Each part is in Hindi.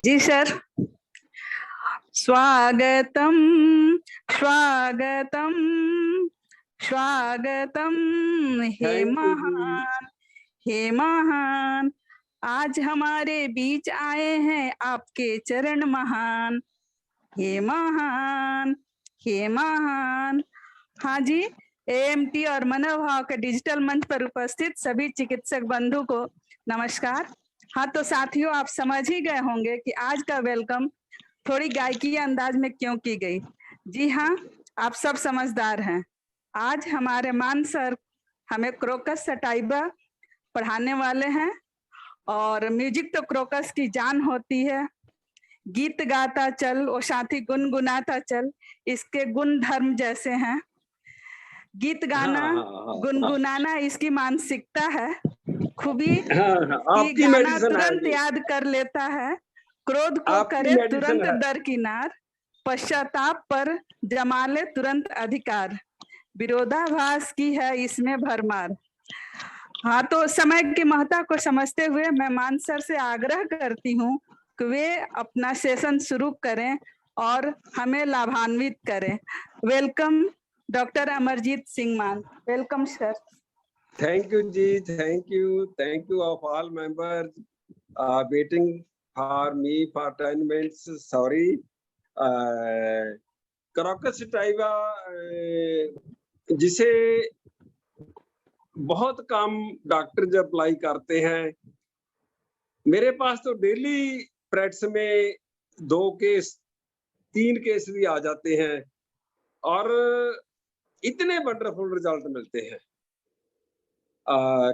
जी सर। स्वागतम स्वागतम स्वागतम हे महान, हे महान। आज हमारे बीच आए हैं आपके चरण महान, हे महान, हे महान। हाँ जी, एएमटी और मनोभाव के डिजिटल मंच पर उपस्थित सभी चिकित्सक बंधु को नमस्कार। हाँ तो साथियों, आप समझ ही गए होंगे कि आज का वेलकम थोड़ी गायकी अंदाज में क्यों की गई। जी हाँ, आप सब समझदार हैं। आज हमारे मान सर हमें क्रोकस सटाइबा पढ़ाने वाले हैं और म्यूजिक तो क्रोकस की जान होती है। गीत गाता चल वो साथी गुनगुनाता चल, इसके गुण धर्म जैसे हैं। गीत गाना गुनगुनाना इसकी मानसिकता है। खूबी कि गाना तुरंत याद कर लेता है, क्रोध को करे तुरंत दरकिनार, पश्चाताप पर जमा ले तुरंत अधिकार, विरोधाभास की है इसमें भरमार। हाँ तो समय की महत्ता को समझते हुए मैं मान सर से आग्रह करती हूँ कि वे अपना सेशन शुरू करें और हमें लाभान्वित करें। Welcome doctor Amarjit Singh Mann. Welcome sir. Thank you जी, thank you of all members waiting for me for 10 minutes. Sorry. Crocus sativa जिसे बहुत कम डॉक्टर अप्लाई करते हैं, मेरे पास तो डेली प्रैक्टिस में 2 केस 3 केस भी आ जाते हैं और इतने वंडरफुल रिजल्ट मिलते हैं।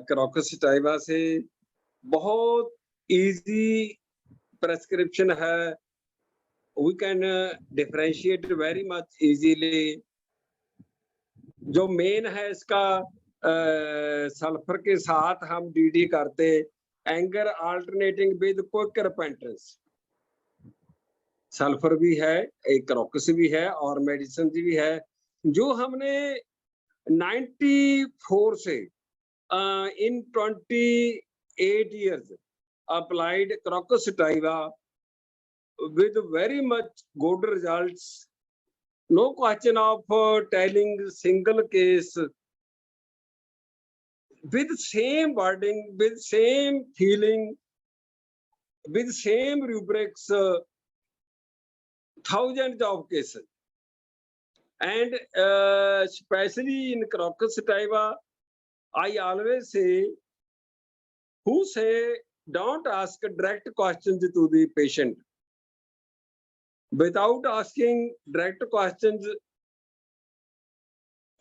क्रोकस सटाइवा से बहुत इजी प्रेस्क्रिप्शन है, we can differentiate very much easily. जो मेन है इसका सल्फर के साथ हम डीडी करते, anger alternating with quick repentance. Sulphur भी है, एक क्रोकस भी है और मेडिसिन भी है। जो हमने 94 से in 28 years applied crocus sativa with very much good results. No question of telling single case with same wording, with same feeling, with same rubrics, thousands of cases. And especially in crocus sativa, I always say, who say don't ask direct questions to the patient. Without asking direct questions,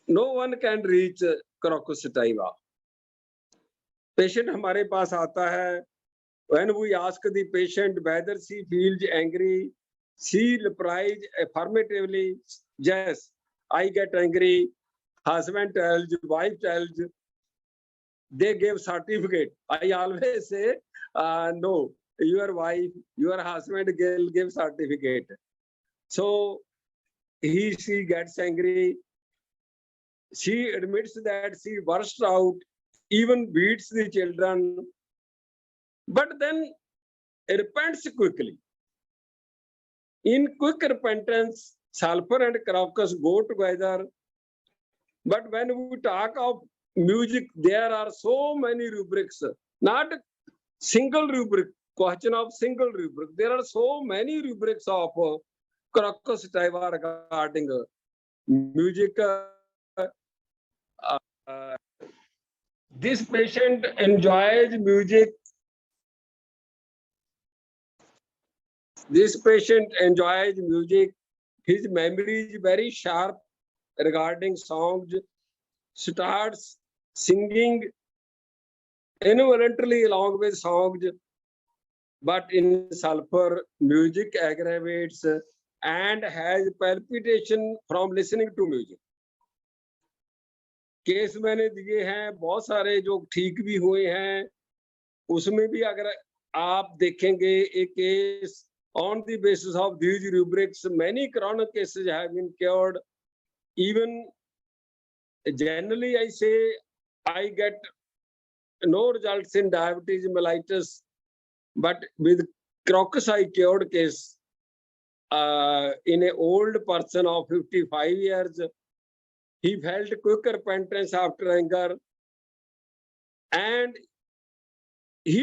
no one can reach crocus sativa. Patient हमारे पास आता है, when we ask the patient whether she feels angry, she replies affirmatively, yes, I get angry. Husband tells, wife tells, they give certificate. I always say, no, your wife, your husband will give certificate. So she gets angry. She admits that she bursts out, even beats the children, but then repents quickly. In quick repentance, sulfur and crocus go together. But when we talk of music, there are so many rubrics, not single rubric, question of single rubric. There are so many rubrics of crocus sativa regarding music. This patient enjoys music. This patient enjoys music. His memory is very sharp regarding songs, starts singing involuntarily along with songs, but in sulfur, music aggravates and has palpitation from listening to music. Case मैंने दिए हैं बहुत सारे जो ठीक भी हुए हैं, उसमें भी अगर आप देखेंगे एक case on the basis of these rubrics, many chronic cases have been cured. Even generally, I say I get no results in diabetes mellitus, but with crocus eye cured case in an old person of 55 years. He felt quick repentance after anger, and he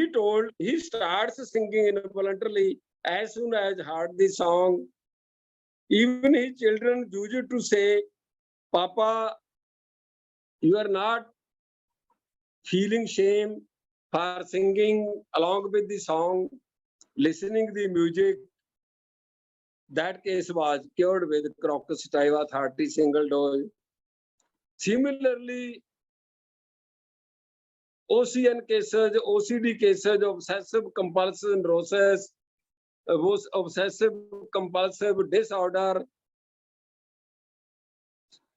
starts singing involuntarily as soon as heard the song. Even his children used to say, "Papa, you are not feeling shame for singing along with the song, listening the music." That case was cured with Crocus sativa 30 single dose. Similarly, OCN cases, OCD cases, obsessive compulsive neurosis, was obsessive compulsive disorder.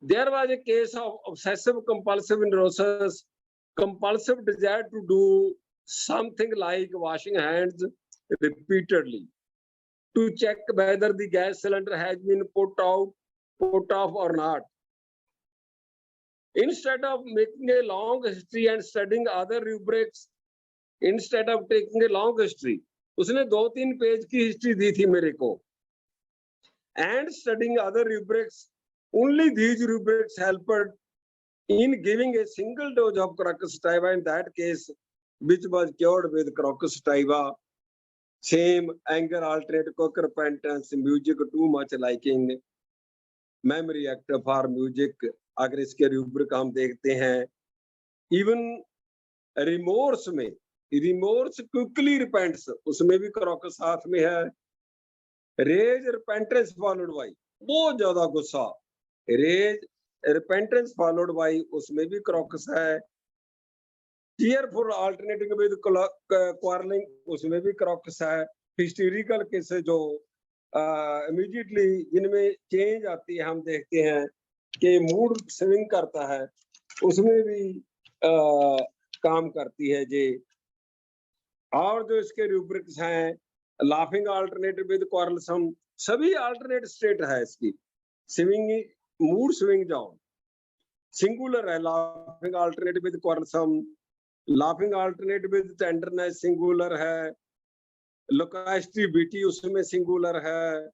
There was a case of obsessive compulsive neurosis, compulsive desire to do something like washing hands repeatedly to check whether the gas cylinder has been put off or not. Instead of making a long history and studying other rubrics, instead of taking a long history, उसने 2-3 पेज की हिस्ट्री दी थी मेरे को. And studying other rubrics, only these rubrics helped in giving a single dose of Crocus sativa in that case, which was cured with Crocus sativa. Same anger, alternate, quick repentance, music too much liking, memory active for music. अगर इसके रूब्रिक हम देखते हैं, इवन रिमोर्स में, रिमोर्स क्विकली रिपेंट्स, उसमें भी क्रॉकस साथ में है. रेज रिपेंटेंस फॉलोड बाय, बहुत ज्यादा गुस्सा, रेज रिपेंटेंस फॉलोड बाय, उसमें भी क्रॉकस है. टीयरफुल अल्टरनेटिंग विद क्वारलिंग, उसमें भी क्रॉकस है. हिस्टेरिकल केसेस जो इमीडिएटली जिनमें चेंज आती है, हम देखते हैं कि मूड स्विंग करता है, उसमें भी काम करती है जी. और जो इसके रूब्रिक्स हैं, लाफिंग अल्टरनेटिव विद क्वारलसम, सभी अल्टरनेट स्टेट है इसकी. स्विंग, मूड स्विंग जोन सिंगुलर है, laughing alternative with quarrelsome. Laughing alternative with tenderness singular है. लोकास्टी बीटी उसमें सिंगुलर है.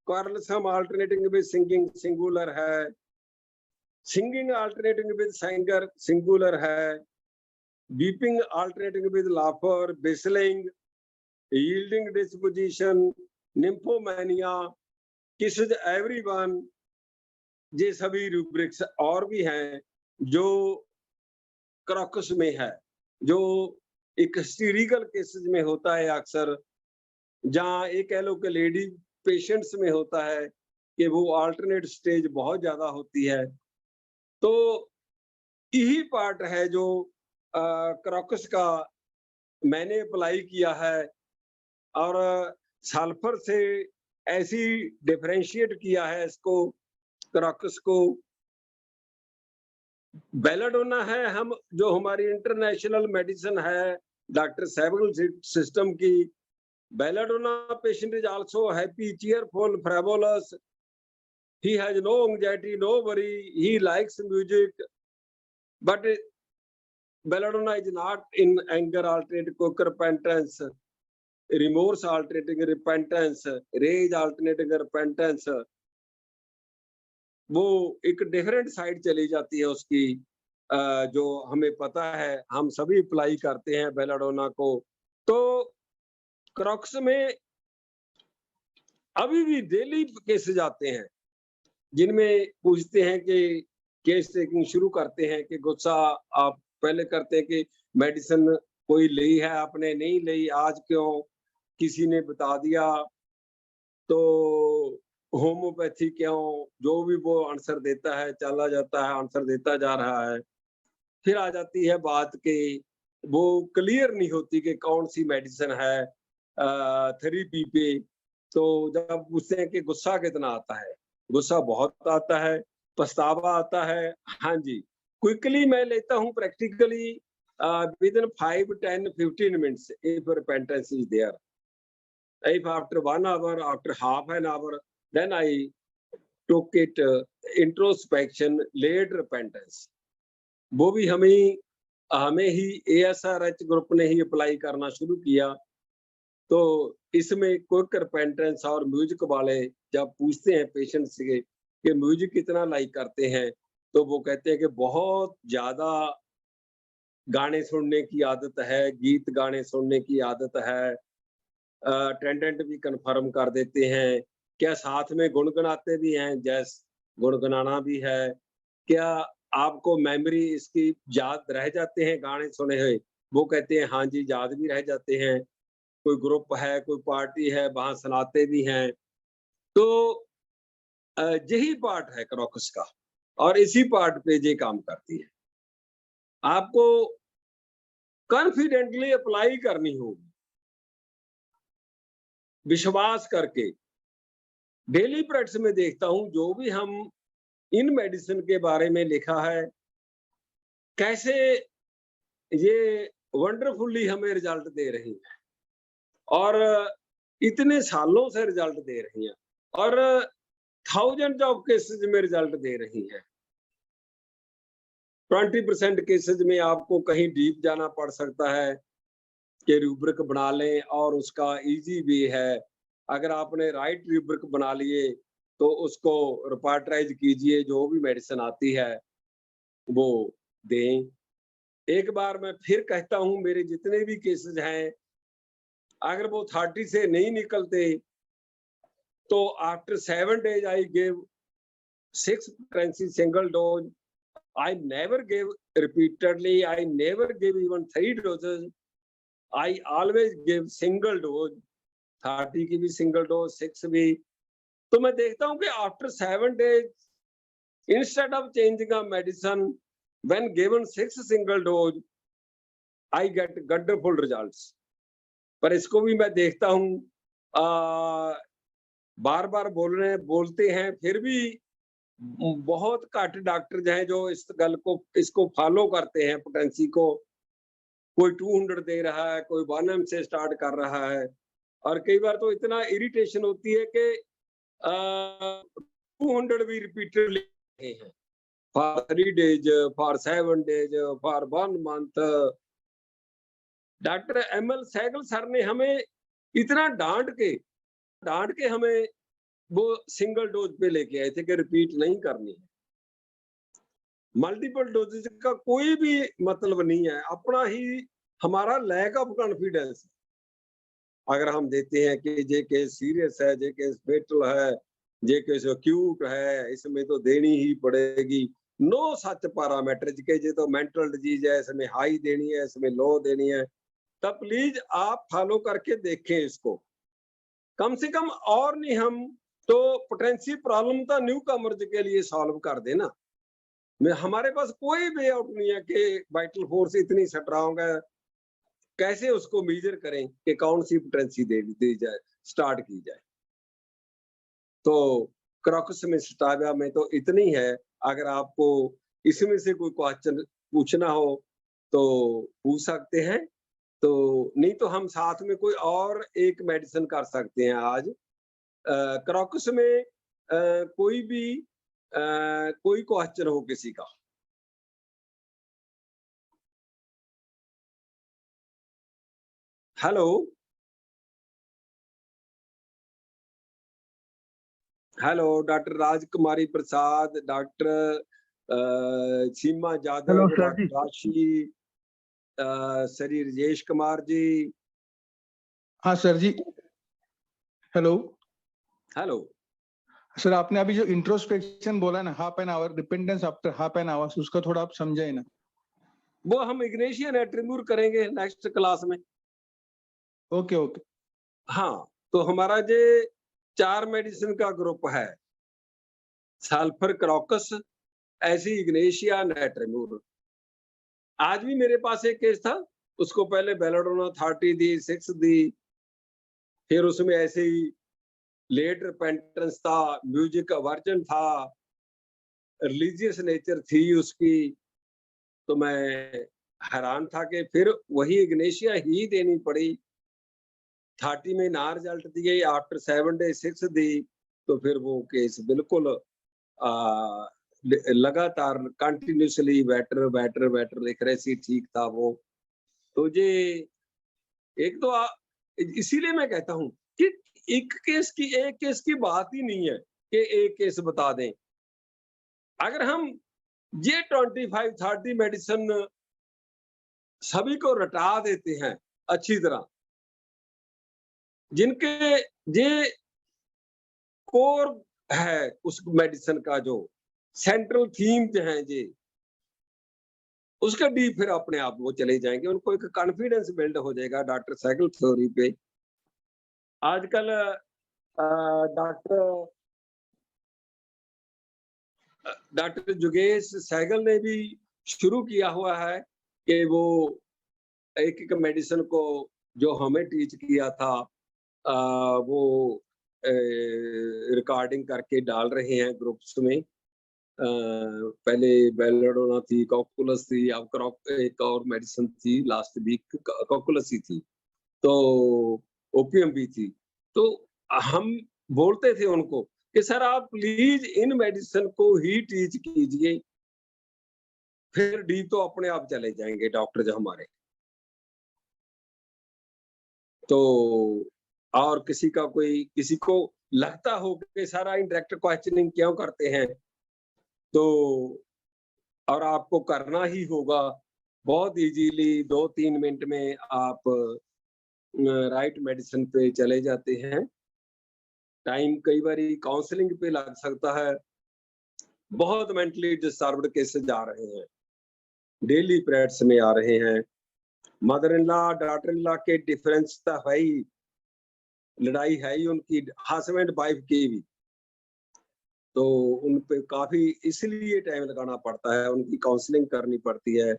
Quarrelsome alternating with singing singular है. Singing alternating with singer singular है. Weeping alternating with laughter, whistling, yielding disposition, nymphomania, kisses everyone, ये सभी रूब्रिक्स और भी हैं जो क्रॉकस में है, जो एक हिस्टेरिकल केसेस में होता है अक्सर, जहाँ एक कह लो कि लेडी पेशेंट्स में होता है कि वो अल्टरनेट स्टेज बहुत ज्यादा होती है. तो यही पार्ट है जो क्रॉकस का मैंने अप्लाई किया है और सल्फर से ऐसी डिफरेंशिएट किया है इसको, क्रॉकस को. बेलाडोना है, हम जो हमारी इंटरनेशनल मेडिसिन है डॉक्टर सेवल सिस्टम की. Belladonna patient is also happy, cheerful, frivolous. He has no anxiety, no worry. He likes music, but belladonna is not in anger alternating quick repentance, remorse alternating repentance, rage alternating repentance. वो एक डिफरेंट साइड चली जाती है उसकी, जो हमें पता है, हम सभी अप्लाई करते हैं बेलाडोना को. तो क्रॉक्स में अभी भी डेली केसेस आते हैं जिनमें पूछते हैं कि केस टेकिंग शुरू करते हैं कि गुस्सा आप पहले करते हैं कि मेडिसिन कोई ली है आपने, नहीं ली, आज क्यों, किसी ने बता दिया, तो होम्योपैथी क्यों, जो भी वो आंसर देता है चला जाता है, आंसर देता जा रहा है. फिर आ जाती है बात कि वो क्लियर नहीं होती कि कौन सी मेडिसिन है थेरेपी पे. तो जब पूछते हैं कि गुस्सा कितना आता है, गुस्सा बहुत आता है, पछतावा आता है. हाँ जी, क्विकली मैं लेता हूँ practically within 5, 10, 15 minutes if repentance is there. If after 1 hour, after half an hour, then I took it introspection, late repentance. वो भी हमें ही ASRH ग्रुप ने ही अप्लाई करना शुरू किया. तो इसमें क्विक रिपेंटेंस और म्यूजिक वाले जब पूछते हैं पेशेंट से कि म्यूजिक कितना लाइक करते हैं, तो वो कहते हैं कि बहुत ज्यादा गाने सुनने की आदत है, गीत गाने सुनने की आदत है। अटेंडेंट भी कंफर्म कर देते हैं। क्या साथ में गुनगुनाते भी हैं? जैस गुनगुनाना भी है। क्या आपको मेमोरी इसकी याद रह जाते हैं गाने सुने हुए? वो कहते हैं हाँ जी, याद भी रह जाते हैं। कोई ग्रुप है, कोई पार्टी है, वहाँ सुनाते भी हैं। तो यही पार्ट है क्रॉकस का और इसी पार्ट पे ये काम करती है। आपको कॉन्फिडेंटली अप्लाई करनी होगी, विश्वास करके। डेली प्रैक्टिस में देखता हूँ जो भी हम इन मेडिसिन के बारे में लिखा है, कैसे ये वंडरफुली हमें रिजल्ट दे रही है और इतने सालों से रिजल्ट दे रही हैं और थाउजेंड ऑफ केसेस में रिजल्ट दे रही हैं। 20% केसेस में आपको कहीं डीप जाना पड़ सकता है कि रूब्रिक बना लें और उसका इजी भी है। अगर आपने राइट रूब्रिक बना लिए तो उसको रिपार्टराइज कीजिए, जो भी मेडिसिन आती है वो दें। एक बार मैं फिर कहता हूं, मेरे जितने भी केसेस हैं, अगर वो 30 से नहीं निकलते तो after 7 days I gave 6 potency single dose. I never gave repeatedly. I never gave even 3 doses. I always gave single dose. 30 की भी single dose, 6 भी। तो मैं देखता हूं कि after 7 days, instead of changing a medicine, when given 6 single dose, I get wonderful results. पर इसको भी मैं देखता हूं, बार बार बोलते हैं, फिर भी बहुत घट डॉक्टर हैं जो इस गल को इसको फॉलो करते हैं। पोटेंसी को कोई 200 दे रहा है, कोई 1 mg से स्टार्ट कर रहा है और कई बार तो इतना इरिटेशन होती है कि 200 भी रिपीटेडली हैं for 3 days, for 7 days, for 1 month। Doctor ML Sehgal sir ने हमें इतना डांट के हमें वो सिंगल डोज पे लेके आए थे कि रिपीट नहीं करनी है। मल्टीपल डोजेज का कोई भी मतलब नहीं है, अपना ही हमारा लैक ऑफ कॉन्फिडेंस। अगर हम देते हैं कि जे केस सीरियस है, जे केस फेटल है, जे केस एक्यूट है, इसमें तो देनी ही पड़ेगी। नो सच पैरामीटर के जे तो मेंटल डिजीज है, इसमें हाई देनी है, इसमें लो देनी है। तब प्लीज आप फॉलो करके देखें इसको, कम से कम। और नहीं हम तो पोटेंशियल प्रॉब्लम तो न्यू कमर्स के लिए सॉल्व कर देना। हमारे पास कोई वे आउट नहीं है कि वाइटल फोर्स इतनी स्ट्रांग है, कैसे उसको मेजर करें कि कौन सी पोटेंसी दी जाए, स्टार्ट की जाए। तो क्रॉकस में स्टाविया में तो इतनी है। अगर आपको इसमें से कोई क्वेश्चन पूछना हो तो पूछ सकते हैं, तो नहीं तो हम साथ में कोई और एक मेडिसिन कर सकते हैं आज। क्रॉकस में कोई भी कोई क्वेश्चन हो किसी का। हेलो हेलो डॉक्टर राजकुमारी प्रसाद, डॉक्टर सीमा हेलो यादव, सर जी। डॉक्टर राशि, श्री राजेश कुमार जी। हाँ सर जी। हेलो हेलो सर, आपने अभी जो इंट्रोस्पेक्शन बोला ना, half an hour dependence after half an hour, उसका थोड़ा आप समझाए ना। वो हम इग्नेशियन एट्रीब्यूट करेंगे नेक्स्ट क्लास में। Okay okay. हाँ, तो हमारा जे 4 मेडिसिन का ग्रुप है, सल्फर, क्रॉकस, ऐसी इग्नेशिया, नेट्रेम्यूर। आज भी मेरे पास एक केस था, उसको पहले बेलाडोना 30 दी, 6 दी, फिर उसमें ऐसे ही लेट रिपेंटेंस था, म्यूजिक वर्जन था, रिलीजियस नेचर थी उसकी। तो मैं हैरान था कि फिर वही इग्नेशिया ही देनी पड़ी। 30 में ना रिजल्ट दिए, आफ्टर 7 days 6 दी, तो फिर वो केस बिल्कुल लगातार कंटिन्यूसली बेटर एक्यूरेसी ठीक था वो। तो ये एक तो इसीलिए मैं कहता हूं कि एक केस की बात ही नहीं है कि एक केस बता दें। अगर हम ये 25-30 मेडिसिन सभी को रटा देते हैं अच्छी तरह, जिनके ये कोर है उस मेडिसिन का, जो सेंट्रल थीम जो है ये, उसके डीप फिर अपने आप वो चले जाएंगे, उनको एक कॉन्फिडेंस बिल्ड हो जाएगा डॉक्टर साइकिल थ्योरी पे। आजकल डॉक्टर जुगेश सहगल ने भी शुरू किया हुआ है कि वो एक एक मेडिसिन को जो हमें टीच किया था वो रिकॉर्डिंग करके डाल रहे हैं ग्रुप्स में। पहले बेलाडोना थी, कॉकुलस थी, अब एक और मेडिसिन थी लास्ट वीक, कॉकुलस ही थी, तो ओपीएम भी थी। तो हम बोलते थे उनको कि सर आप प्लीज इन मेडिसिन को ही टीच कीजिए, फिर डी तो अपने आप चले जाएंगे डॉक्टर जो हमारे। तो और किसी को लगता हो कि सारा इंडायरेक्ट क्वेश्चनिंग क्यों करते हैं, तो और आपको करना ही होगा, बहुत इजीली 2-3 मिनट में आप राइट मेडिसिन पे चले जाते हैं। टाइम कई बारी काउंसलिंग पे लग सकता है। बहुत मेंटली डिस्टर्ब्ड केसेस आ रहे हैं, डेली प्रेड्स में आ रहे हैं। Mother in law daughter in law के डिफरेंस तो है ही, लड़ाई है ही उनकी हस्बैंड वाइफ की भी, तो उन पे काफी इसलिए टाइम लगाना पड़ता है, उनकी काउंसलिंग करनी पड़ती है।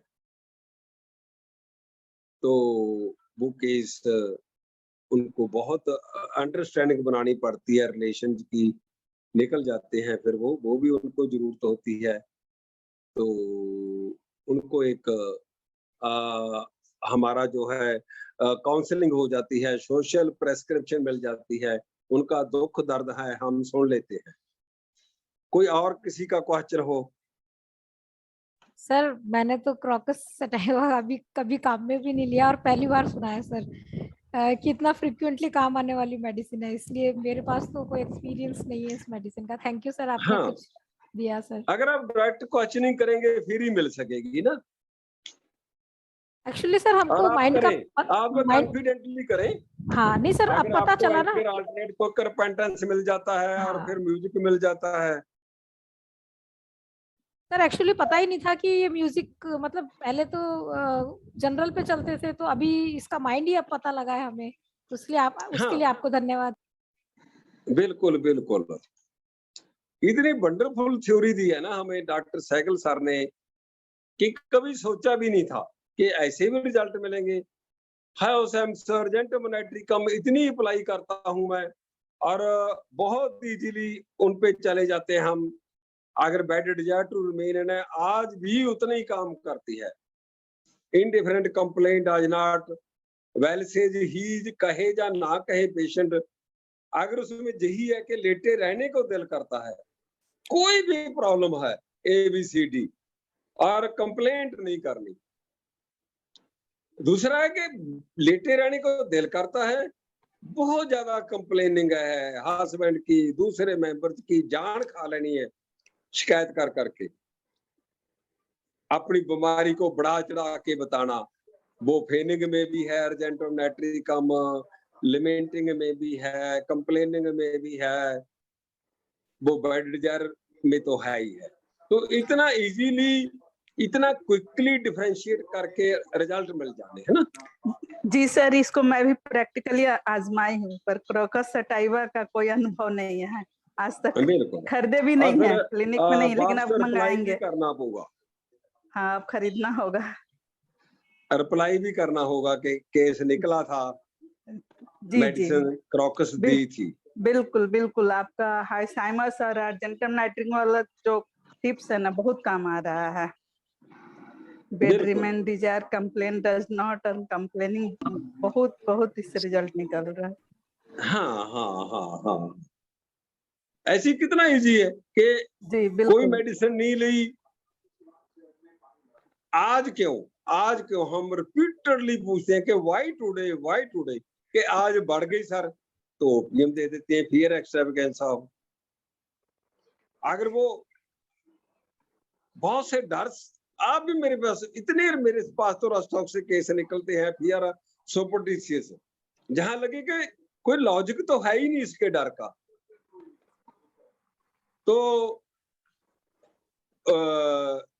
तो वो केस उनको बहुत अंडरस्टैंडिंग बनानी पड़ती है, रिलेशन की निकल जाते हैं फिर वो भी उनको जरूरत होती है। तो उनको एक हमारा जो है काउंसलिंग हो जाती है, सोशल प्रेस्क्रिप्शन मिल जाती है, उनका दुख दर्द है हम सुन लेते हैं। कोई और किसी का क्वेश्चन हो? सर मैंने तो क्रॉकस सटाइवा अभी कभी काम में भी नहीं लिया और पहली बार सुना है सर कि इतना फ्रिक्वेंटली काम आने वाली मेडिसिन है, इसलिए मेरे पास तो कोई एक्सपीरियंस नहीं है इस मेडिसिन का। थैंक यू सर, आपने हाँ, कुछ दिया सर। अगर आप डायरेक्ट क्वेश्चनिंग करेंगे फिर ही मिल सकेगी ना। एक्चुअली सर और हमको आप माइंड करें, का आप माइंड, कॉन्फिडेंटली करें। हाँ नहीं सर अब अगर पता आपको चला एक ना। फिर अल्टरनेट को करपेंटेंस मिल जाता है और हाँ फिर म्यूजिक मिल जाता है। सर एक्चुअली पता ही नहीं था कि ये म्यूजिक मतलब पहले तो जनरल पे चलते थे, तो अभी इसका माइंड ही अब पता लगा है हमें, तो इसलिए उसके लिए हाँ, आपको धन्यवाद। बिल्कुल बिल्कुल, इतनी वंडरफुल थ्योरी दी है ना हमें डॉक्टर सहगल सर ने कि कभी सोचा भी नहीं था कि ऐसे भी रिजल्ट मिलेंगे। सर्जेंट इतनी अप्लाई करता हूं मैं, और बहुत इजीली उन पे चले जाते हैं हम। अगर बेड डिजायर टू रिमेन है, आज भी उतना ही काम करती है। इनडिफरेंट कंप्लेंट आज नॉट वेल सेज ही, कहे या ना कहे पेशेंट, अगर उसमें यही है कि लेटे रहने को दिल करता है, कोई भी प्रॉब्लम है ABCD, और कंप्लेंट नहीं करनी। दूसरा है कि लेटे रहने को दिल करता है, बहुत ज्यादा कंप्लेनिंग है हस्बैंड की, दूसरे मेंबर्स की जान खा लेनी है शिकायत कर करके, अपनी बीमारी को बढ़ा चढ़ा के बताना। वो फेनिंग में भी है, अर्जेंटोमेट्रिकम लिमेंटिंग में भी है, कंप्लेनिंग में भी है, वो बेड डिजायर में तो है ही है। तो इतना इजीली, इतना क्विकली डिफरेंशिएट करके रिजल्ट मिल जाने, है ना। जी सर, इसको मैं भी प्रैक्टिकली आजमाई हूँ, पर क्रोकस सटाइवा का कोई अनुभव नहीं है आज तक, बिल्कुल, खरीदे भी और नहीं फिर है क्लिनिक में नहीं, लेकिन अब वापस रिप्लाई भी मंगाएंगे। करना होगा, हाँ अब खरीदना होगा। रिप्लाई भी करना होगा कि केस निकला था, जी जी मेडिसिन क्रॉकस दी थी। बिल्कुल बिल्कुल, आपका हाइसाइमस और अर्जेंटम नाइट्रिक वाला जो टिप्स है ना, बहुत काम आ रहा है। बेड बिल्कुल, remain desire complain does not, और कंप्लेनिंग बहुत बहुत इससे रिजल्ट निकल रहा है। हाँ हाँ हाँ हाँ, ऐसी कितना इजी है कि जी कोई बिल्कुल। मेडिसिन नहीं ली, आज क्यों हम रिपीटेडली पूछते हैं कि व्हाई टुडे, कि आज बढ़ गई सर तो ओपीएम दे देते हैं, फिर एक्स्ट्रावेगेंसा हो। अगर वो बहुत से डर, आप भी मेरे पास तो रस्टॉक से केस निकलते हैं फिर सुपरस्टिशियस, जहां लगे कि कोई लॉजिक तो है ही नहीं इसके डर का। तो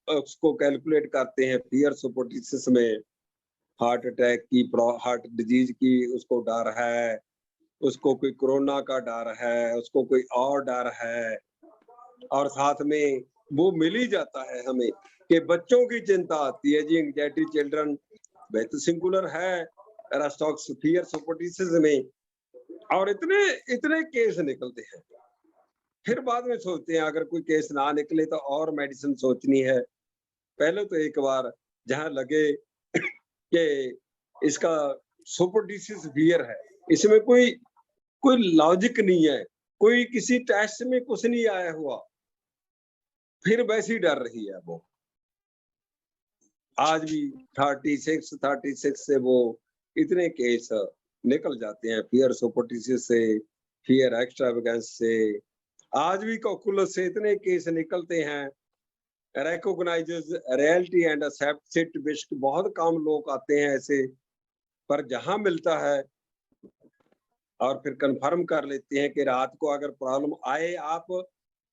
उसको कैलकुलेट करते हैं फिर सुपरस्टिशियस में, हार्ट अटैक की, हार्ट डिजीज की उसको डर है, उसको कोई कोरोना का डर है, उसको कोई और डर है, और साथ में वो मिल ही जाता है हमें कि बच्चों की चिंता आती है जी, एंग्जाइटी चिल्ड्रन, तो सिंगुलर है रस्टॉक फियर सुपरस्टिशियस में, और इतने केस निकलते हैं। फिर बाद में सोचते हैं अगर कोई केस ना निकले तो और मेडिसिन सोचनी है। पहले तो एक बार जहां लगे कि इसका सुपरस्टिशियस फियर है, इसमें कोई लॉजिक नहीं है, कोई किसी टेस्ट में कुछ नहीं आया हुआ, फिर वैसे ही डर रही है वो। आज भी 36 से वो इतने केस निकल जाते हैं, फियर सुपरस्टिशियस से, फियर एक्स्ट्रावेगेंस से, आज भी कॉकुलस से इतने केस निकलते हैं। Recognises reality and accepts it, विश्व बहुत कम लोग आते हैं ऐसे, पर जहां मिलता है और फिर कंफर्म कर लेते हैं कि रात को अगर प्रॉब्लम आए, आप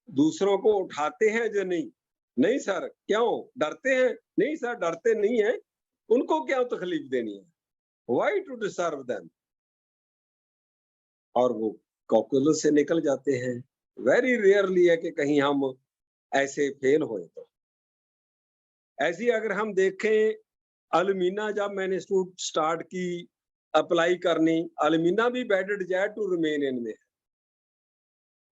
दूसरों को उठाते हैं जो नहीं सर, क्यों डरते हैं? नहीं सर, डरते नहीं है, उनको क्या तकलीफ देनी है, व्हाई टू डिस्टर्ब देम, और वो कॉकुलस से निकल जाते हैं। वेरी रेयरली है कि कहीं हम ऐसे फेल हुए। तो ऐसी अगर हम देखें, अलमीना जब मैंने स्टार्ट की अप्लाई करनी, अलमीना भी bed desire to remain in में है।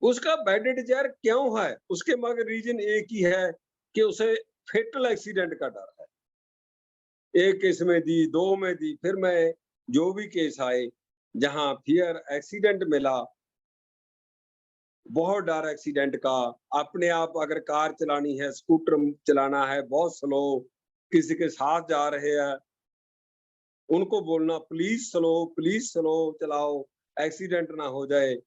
उसका बेड डिजायर क्यों है? उसके मगर रीजन एक ही है कि उसे फेटल एक्सीडेंट का डर है। एक केस में दी, 2 में दी, फिर मैं जो भी केस आए जहां फियर एक्सीडेंट मिला, बहुत डर एक्सीडेंट का, अपने आप अगर कार चलानी है, स्कूटर चलाना है बहुत स्लो, किसी के साथ जा रहे हैं, उनको बोलना प्लीज स्लो चलाओ, एक्सीडेंट ना हो जाए।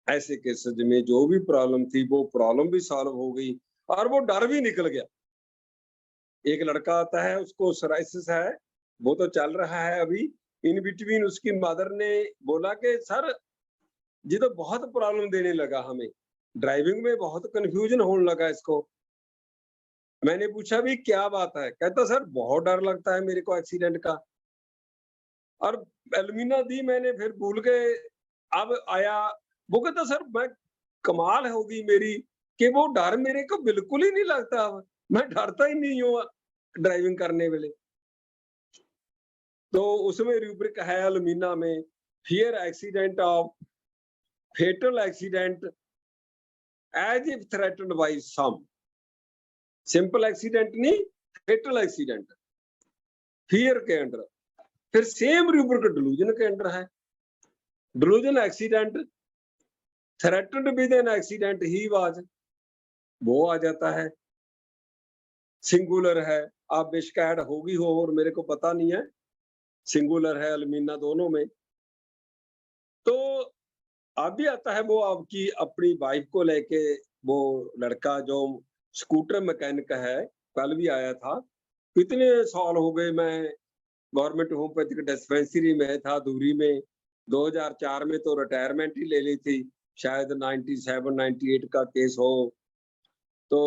ऐसे केसेस में जो भी प्रॉब्लम थी वो प्रॉब्लम भी सॉल्व हो गई और वो डर भी निकल गया। एक लड़का आता है, उसको सोराइसिस है, वो तो चल रहा है अभी, इन बिटवीन उसकी मदर ने बोला कि सर जी तो बहुत प्रॉब्लम देने लगा हमें, ड्राइविंग में बहुत कंफ्यूजन होने लगा इसको। मैंने पूछा भी क्या बात है? कहता सर बहुत डर लगता है मेरे को एक्सीडेंट का। और एलमीना दी मैंने, फिर भूल गए, अब आया वो कहता सर मैं, कमाल होगी मेरी कि वो डर मेरे को बिल्कुल ही नहीं लगता, मैं डरता ही नहीं हूँ ड्राइविंग करने वेले। तो उसमें रूब्रिक है अलमीना में, fear accident of fatal accident as if threatened by some, simple accident नहीं, फेटल एक्सीडेंट फियर के अंडर। फिर सेम रूब्रिक डिलूजन के अंडर है, delusion accident threatened with an accident ही वाज, वो आ जाता है। सिंगुलर है, आप बेशक ऐड होगी हो और मेरे को पता नहीं है, सिंगुलर है अलमीना दोनों में। तो अभी आता है वो आपकी अपनी वाइफ को लेके, वो लड़का जो स्कूटर मैकेनिक है, कल भी आया था। कितने साल हो गए, मैं गवर्नमेंट होम्योपैथिक डिस्पेंसरी में था दूरी में, 2004 में तो रिटायरमेंट ही ले ली थी, शायद 97-98 का केस हो। तो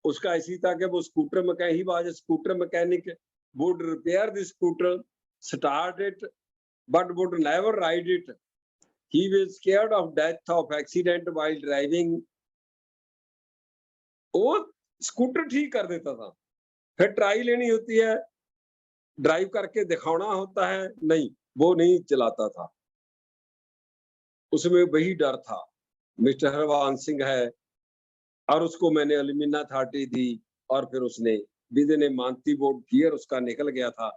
उसका ऐसी था कि वो स्कूटर मैकेनिक ही बाज, scooter mechanic would repair the scooter, start it, but would never ride it. He was scared of death of accident while driving. वो स्कूटर ठीक कर देता था, फिर ट्राई लेनी होती है, ड्राइव करके दिखाना होता है, नहीं वो नहीं चलाता था। उसमें वही डर था। मिस्टर हरवंश सिंह है, और उसको मैंने अलमीना अथॉरिटी दी, और फिर उसने विद इन ए मानती बोर्ड फियर उसका निकल गया था,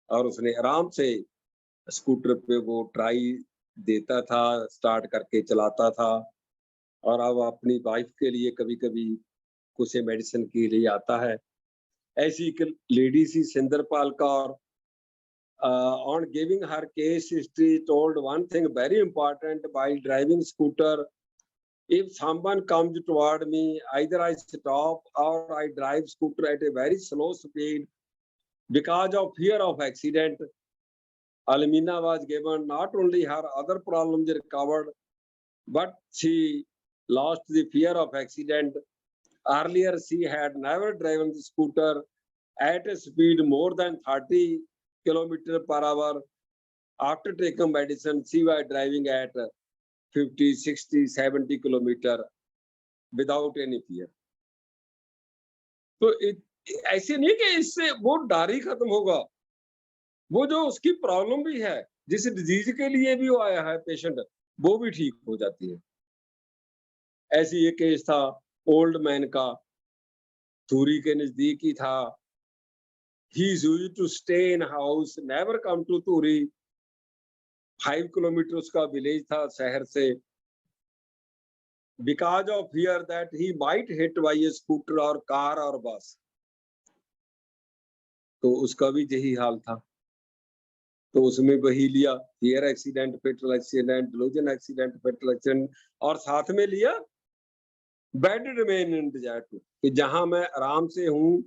और उसने आराम से स्कूटर पे वो ट्राई देता था, स्टार्ट करके चलाता था। और अब अपनी वाइफ के लिए कभी कभी कुछ मेडिसिन के लिए आता है। ऐसी एक लेडी सी Sinderpal Kaur, on giving her case history, told one thing very important while driving scooter. If someone comes toward me, either I stop or I drive scooter at a very slow speed because of fear of accident. Almina was given not only her other problems recovered, but she lost the fear of accident. Earlier, she had never driven the scooter at a speed more than 30 km per hour. After taking medicine, she was driving at 50, 60, 70 km without any fear. तो ऐसे नहीं कि इससे वो डर ही खत्म होगा, वो जो उसकी प्रॉब्लम भी है, जिस डिजीज के लिए भी वो आया है पेशेंट, वो भी ठीक हो जाती है। ऐसी ये केस था ओल्ड मैन का, धूरी के नजदीक ही था। He used to stay in house, never come to Turi. 5 kilometre उसका विलेज था शहर से। Because of fear that he might hit by a scooter or car or bus. तो उसका भी यही हाल था, तो उसमें वही लिया, air accident, fatal accident, delusion accident, fatal accident, और साथ में लिया bed remain in desire to, कि जहां मैं आराम से हूं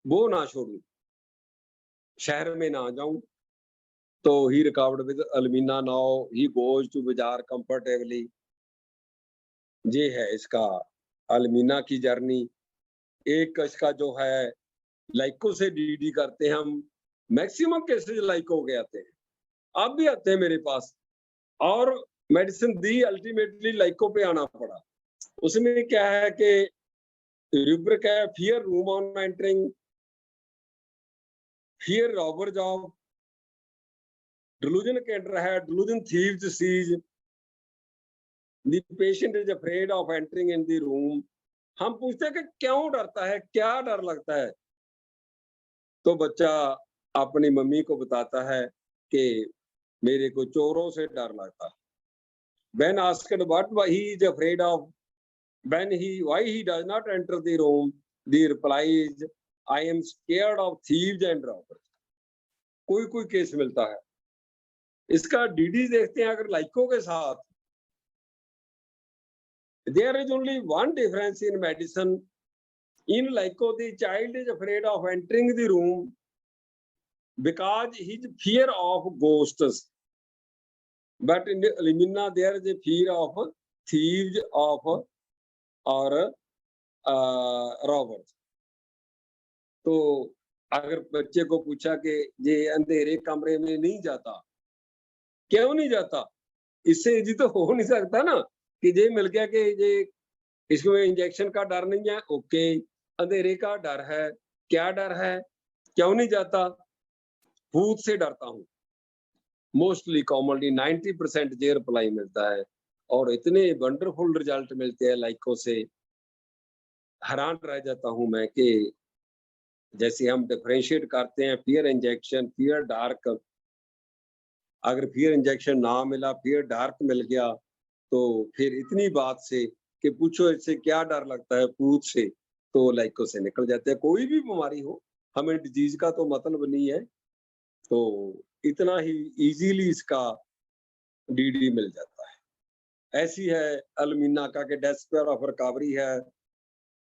वो ना छोड़ूं, शहर में ना जाऊं। तो he recovered with alumina, now he goes to bazaar comfortably. ये है इसका अल्मीना की जर्नी। एक इसका जो है लाइको से डीडी करते हैं हम, मैक्सिमम केसेस लाइको के आते हैं, अब भी आते हैं मेरे पास, और मेडिसिन दी, अल्टीमेटली लाइको पे आना पड़ा। उसमें क्या है कि रूब्रिक है, fear room on entering, fear robber job, delusion के अंडर है, delusion thieves sees, the patient is afraid of entering in the room। हम पूछते हैं कि क्यों डरता है, क्या डर लगता है, तो बच्चा अपनी मम्मी को बताता है कि मेरे को चोरों से डर लगता है। When asked what he is afraid of, why he does not enter the room, the reply is, I am scared of thieves and robbers। कोई केस मिलता है। इसका डीडी देखते हैं अगर लाइको के साथ। There is only one difference in medicine. In Lyco, the child is afraid of entering the room because his fear of ghosts. But in the Almina, there is a fear of thieves or robbers. तो अगर बच्चे को पूछा कि ये अंधेरे कमरे में नहीं जाता, क्यों नहीं जाता, इससे जी तो हो नहीं सकता ना कि ये मिल गया कि ये इसमें इंजेक्शन का डर नहीं है, ओके, अंधेरे का डर है, क्या डर है, क्यों नहीं जाता, भूत से डरता हूं। मोस्टली कॉमनली 90% जे रिप्लाई मिलता है, और इतने वंडरफुल रिजल्ट मिलते हैं लाइको से, हैरान रह जाता हूं मैं कि जैसे हम डिफरेंशिएट करते हैं फियर इंजेक्शन, फियर डार्क। अगर फियर इंजेक्शन ना मिला, फियर डार्क मिल गया, तो फिर इतनी बात से कि पूछो इससे क्या डर लगता है, भूत से, तो लाइको से निकल जाते हैं। कोई भी बीमारी हो, हमें डिजीज का तो मतलब नहीं है, तो इतना ही इजीली इसका डीडी मिल जाता है। ऐसी है अल्मीना का कि डेस्पेयर ऑफ रिकवरी है,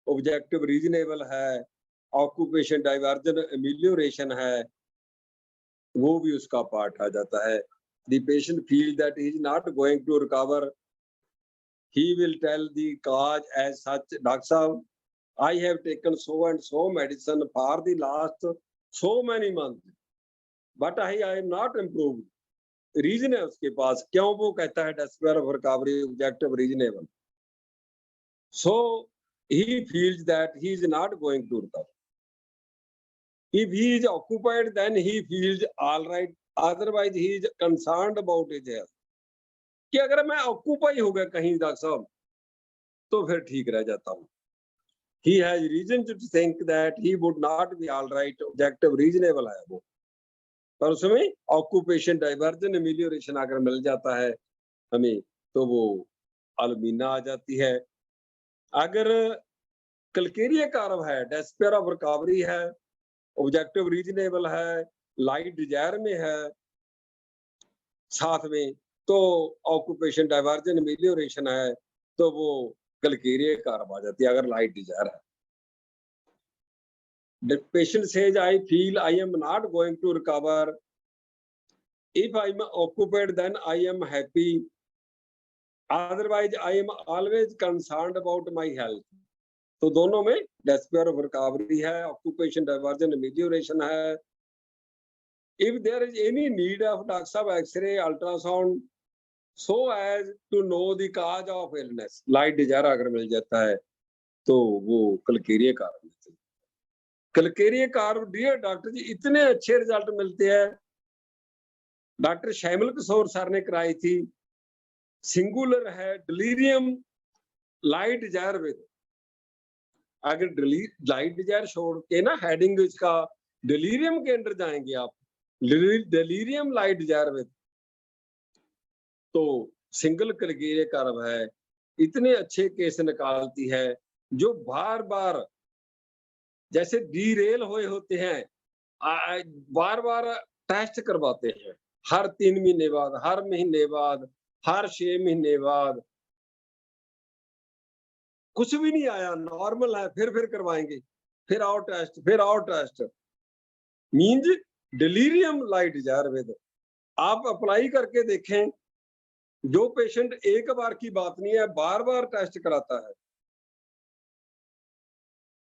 ऑब्जेक्टिव रीजनेबल है, ऑक्यूपेशन डाइवर्जन एमिलियोरेशन है, वो भी उसका पार्ट आ जाता है। The patient feels that he is not going to recover. He will tell the cause as such, Doctor Sahab, I have taken so and so medicine for the last so many months, but I am not improved. Reason है उसके पास, क्यों वो कहता है despair of recovery, objective reasonable. So he feels that he is not going to recover. If he is occupied, then he feels all right. Otherwise, he is concerned about his health. कि अगर मैं ऑक्यूपाई हो गया कहीं डॉक्टर साहब, तो फिर ठीक रह जाता हूँ। He has reason to think that he would not be all right. Objective reasonable है वो, पर उसमें ऑक्यूपेशन डाइवर्जन एमिलियोरेशन अगर मिल जाता है हमें, तो वो अल्मीना आ जाती है। अगर कलकेरिया कार्व है, डेस्पेयर ऑफ रिकवरी है, ऑब्जेक्टिव रीजनेबल है, लाइट डिजायर में है साथ में, तो ऑक्यूपेशन डाइवर्जन एमेलियोरेशन है, तो वो कलकेरिया कारब आ जाती है अगर लाइट डिजायर है। The patient says, I feel I am not going to recover. If I am occupied, then I am happy. Otherwise, I am always concerned about my health. तो दोनों में despair of recovery है, occupation diversion amelioration है. If there is any need of Dr. Sahab X-ray, ultrasound, so as to know the cause of illness, light desire अगर मिल जाता है, तो वो कलकेरिया कारब है। कलकेरिया कारब डियर डॉक्टर जी इतने अच्छे रिजल्ट मिलते हैं। डॉक्टर शैमिल किशोर सर ने कराई थी, सिंगुलर है, डिलीरियम लाइट डिजायर विद। अगर लाइट डिजायर छोड़ के ना हेडिंग इसका डिलीरियम के अंदर जाएंगे आप, डिलीरियम लाइट डिजायर विद, तो सिंगल कलकेरिया कारब है, इतने अच्छे केस निकालती है जो बार बार जैसे डीरेल हुए होते हैं, बार बार टेस्ट करवाते हैं, हर 3 महीने बाद, हर महीने बाद, हर 6 महीने बाद। कुछ भी नहीं आया, नॉर्मल है, फिर करवाएंगे, फिर आओ टेस्ट, फिर आओ test. Means delirium light desire with. आप अप्लाई करके देखें, जो पेशेंट एक बार की बात नहीं है, बार बार टेस्ट कराता है।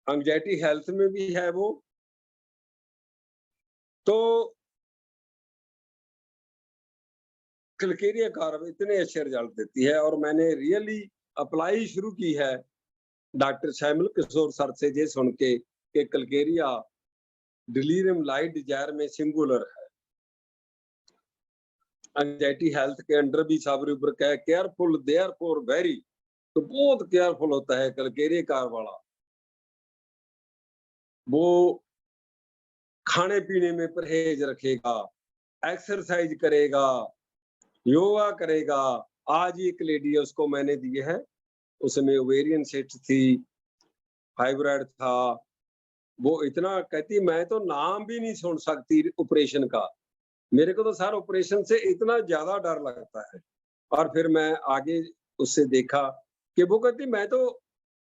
एंजाइटी हेल्थ में भी है वो। तो कलकेरिया कारब इतने अच्छे रिजल्ट देती है और मैंने रियली अप्लाई शुरू की है डॉक्टर शैमिल किशोर सर से ये सुन के कि कलकेरिया डिलीरियम लाइट डिजायर में सिंगुलर है। एंजाइटी हेल्थ के अंडर भी सब रूब्रिक है, केयरफुल देयरफॉर वेरी, तो बहुत केयरफुल होता है कलकेरिया कारब वाला। वो खाने पीने में परहेज रखेगा, एक्सरसाइज करेगा, योगा करेगा। आज एक लेडी है, उसको मैंने दिए है, उसमें ओवेरियन सिस्ट थी, फाइब्रॉइड था। वो इतना कहती मैं तो नाम भी नहीं सुन सकती ऑपरेशन का, मेरे को तो सर ऑपरेशन से इतना ज्यादा डर लगता है। और फिर मैं आगे उससे देखा कि वो कहती मैं तो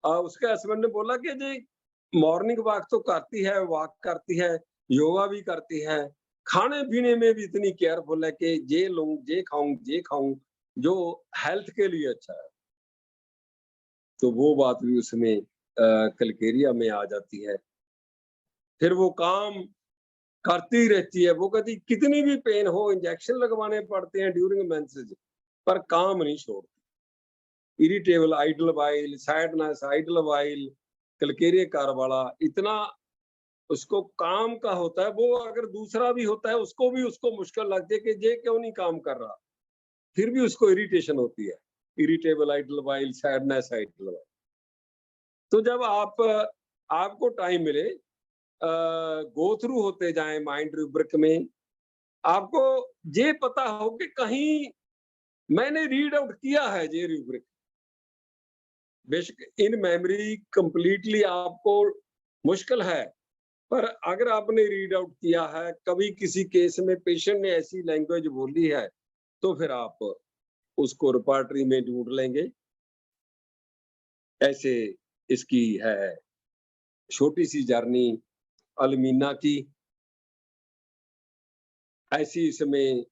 उसके हस्बैंड ने बोला कि जी मॉर्निंग वॉक तो करती है, वॉक करती है, योगा भी करती है, खाने पीने में भी इतनी केयरफुल है कि ये लूं, ये खाऊं जो हेल्थ के लिए अच्छा है। तो वो बात भी उसमें कलकेरिया में आ जाती है। फिर वो काम करती रहती है। वो कहती कितनी भी पेन हो, इंजेक्शन लगवाने पड़ते हैं ड्यूरिंग मेंसेस, पर काम नहीं छोड़ती। Irritable idle while, sadness idle while, calcarea carb वाला इतना उसको काम का होता है। वो अगर दूसरा भी होता है उसको भी उसको मुश्किल लगती है कि ये क्यों नहीं काम कर रहा, फिर भी उसको इरिटेशन होती है। Irritable idle while, sadness idle while. तो जब आपको टाइम मिले, गो थ्रू होते जाएं माइंड रूब्रिक में, आपको ये पता हो कि कहीं मैंने रीड आउट किया है ये रूब्रिक। बेशक इन मेमोरी कंप्लीटली आपको मुश्किल है, पर अगर आपने रीड आउट किया है, कभी किसी केस में पेशेंट ने ऐसी लैंग्वेज बोली है, तो फिर आप उसको रिपार्टरी में ढूंढ लेंगे। ऐसे इसकी है छोटी सी जर्नी अलमीना की। ऐसी इसमें